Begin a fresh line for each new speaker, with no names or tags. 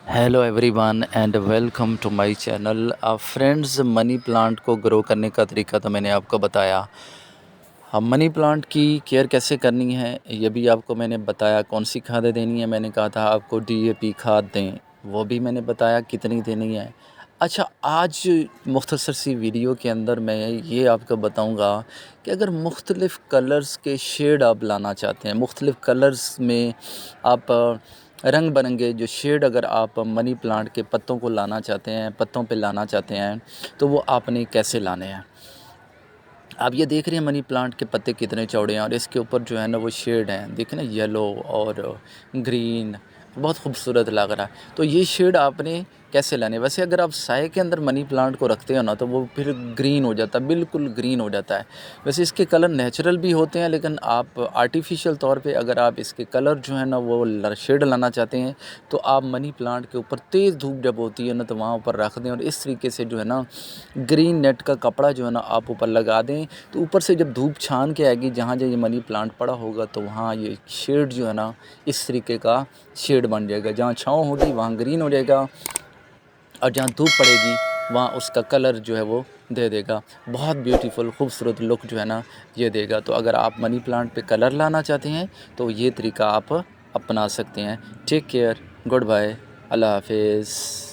Hello everyone and welcome to my channel. Friends, money plant को grow करने का तरीका तो मैंने आपको बताया। हम मनी प्लांट की केयर कैसे करनी है ये भी आपको मैंने बताया। कौन सी खादें देनी है, मैंने कहा था आपको डीएपी खाद दें, वो भी मैंने बताया कितनी देनी है। अच्छा, आज मुख्तसर सी वीडियो के अंदर मैं ये आपको बताऊंगा कि अगर मुख्तलिफ़ कलर्स के शेड आप लाना चाहते हैं, मुख्तलिफ़ कलर्स में आप रंग बिरंगे जो शेड अगर आप मनी प्लांट के पत्तों को लाना चाहते हैं, पत्तों पे लाना चाहते हैं, तो वो आपने कैसे लाने हैं। आप ये देख रहे हैं मनी प्लांट के पत्ते कितने चौड़े हैं और इसके ऊपर जो है ना वो शेड हैं, देखें ना, येलो और ग्रीन, बहुत खूबसूरत लग रहा है। तो ये शेड आपने कैसे लाने। वैसे अगर आप साए के अंदर मनी प्लांट को रखते हो ना तो वो फिर ग्रीन हो जाता है, बिल्कुल ग्रीन हो जाता है। वैसे इसके कलर नेचुरल भी होते हैं, लेकिन आप आर्टिफिशियल तौर पे अगर आप इसके कलर जो है ना वो शेड लाना चाहते हैं तो आप मनी प्लांट के ऊपर तेज़ धूप जब होती है ना तो वहाँ ऊपर रख दें और इस तरीके से जो है ना ग्रीन नेट का कपड़ा जो है ना आप ऊपर लगा दें। तो ऊपर से जब धूप छान के आएगी, जहाँ जहाँ ये मनी प्लांट पड़ा होगा तो वहाँ ये शेड जो है ना इस तरीके का शेड बन जाएगा। जहाँ छाँव होगी वहाँ ग्रीन हो जाएगा और जहाँ धूप पड़ेगी वहाँ उसका कलर जो है वो दे देगा। बहुत ब्यूटीफुल खूबसूरत लुक जो है ना ये देगा। तो अगर आप मनी प्लांट पे कलर लाना चाहते हैं तो ये तरीका आप अपना सकते हैं। टेक केयर, गुड बाय, अल्लाह हाफिज़।